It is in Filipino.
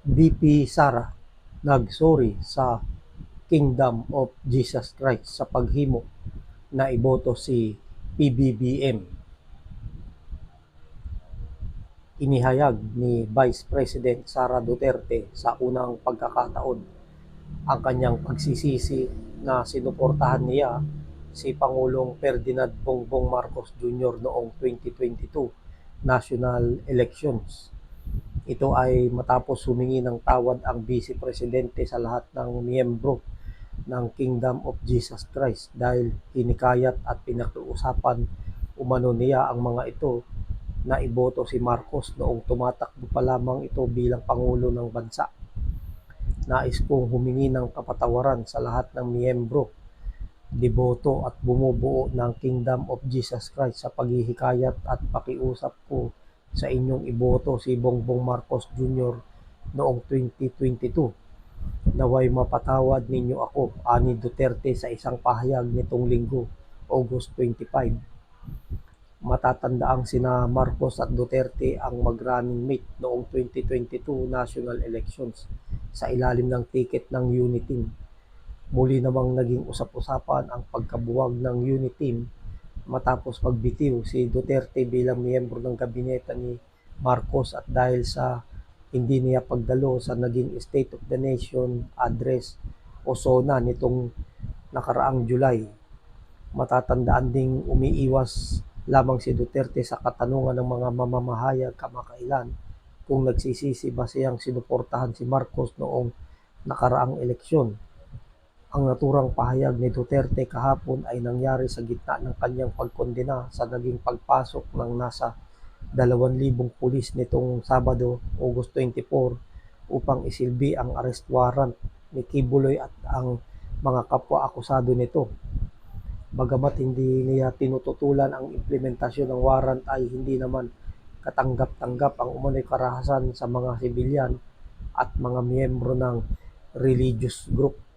VP Sara nagsorry sa Kingdom of Jesus Christ sa paghimo na iboto si PBBM. Inihayag ni Vice President Sara Duterte sa unang pagkakataon ang kanyang pagsisisi na sinuportahan niya si Pangulong Ferdinand Bongbong Marcos Jr. noong 2022 national elections. Ito ay matapos humingi ng tawad ang Vice Presidente sa lahat ng miyembro ng Kingdom of Jesus Christ dahil hinikayat at pinakiusapan umano niya ang mga ito na iboto si Marcos noong tumatakbo pa lamang ito bilang Pangulo ng Bansa. Nais kong humingi ng kapatawaran sa lahat ng miyembro, deboto at bumubuo ng Kingdom of Jesus Christ sa paghihikayat at pakiusap ko sa inyong iboto si Bongbong Marcos Jr. noong 2022. Naway mapatawad ninyo ako, ani Duterte sa isang pahayag nitong Linggo, August 25. Matatandaang sina Marcos at Duterte ang mag-running mate noong 2022 national elections sa ilalim ng ticket ng Uniteam. Muli namang naging usap-usapan ang pagkabuwag ng Uniteam matapos magbitiw si Duterte bilang miyembro ng gabinete ni Marcos at dahil sa hindi niya pagdalo sa naging State of the Nation address o SONA nitong nakaraang July. Matatandaan ding umiiwas lamang si Duterte sa katanungan ng mga mamamahayag kamakailan kung nagsisisi ba siyang sinuportahan si Marcos noong nakaraang eleksyon. Ang naturang pahayag ni Duterte kahapon ay nangyari sa gitna ng kanyang pagkondena sa naging pagpasok ng nasa 2,000 pulis nitong Sabado, August 24 upang isilbi ang arrest warrant ni Kibuloy at ang mga kapwa-akusado nito. Bagamat hindi niya tinututulan ang implementasyon ng warrant ay hindi naman katanggap-tanggap ang umano'y karahasan sa mga sibilyan at mga miyembro ng religious group.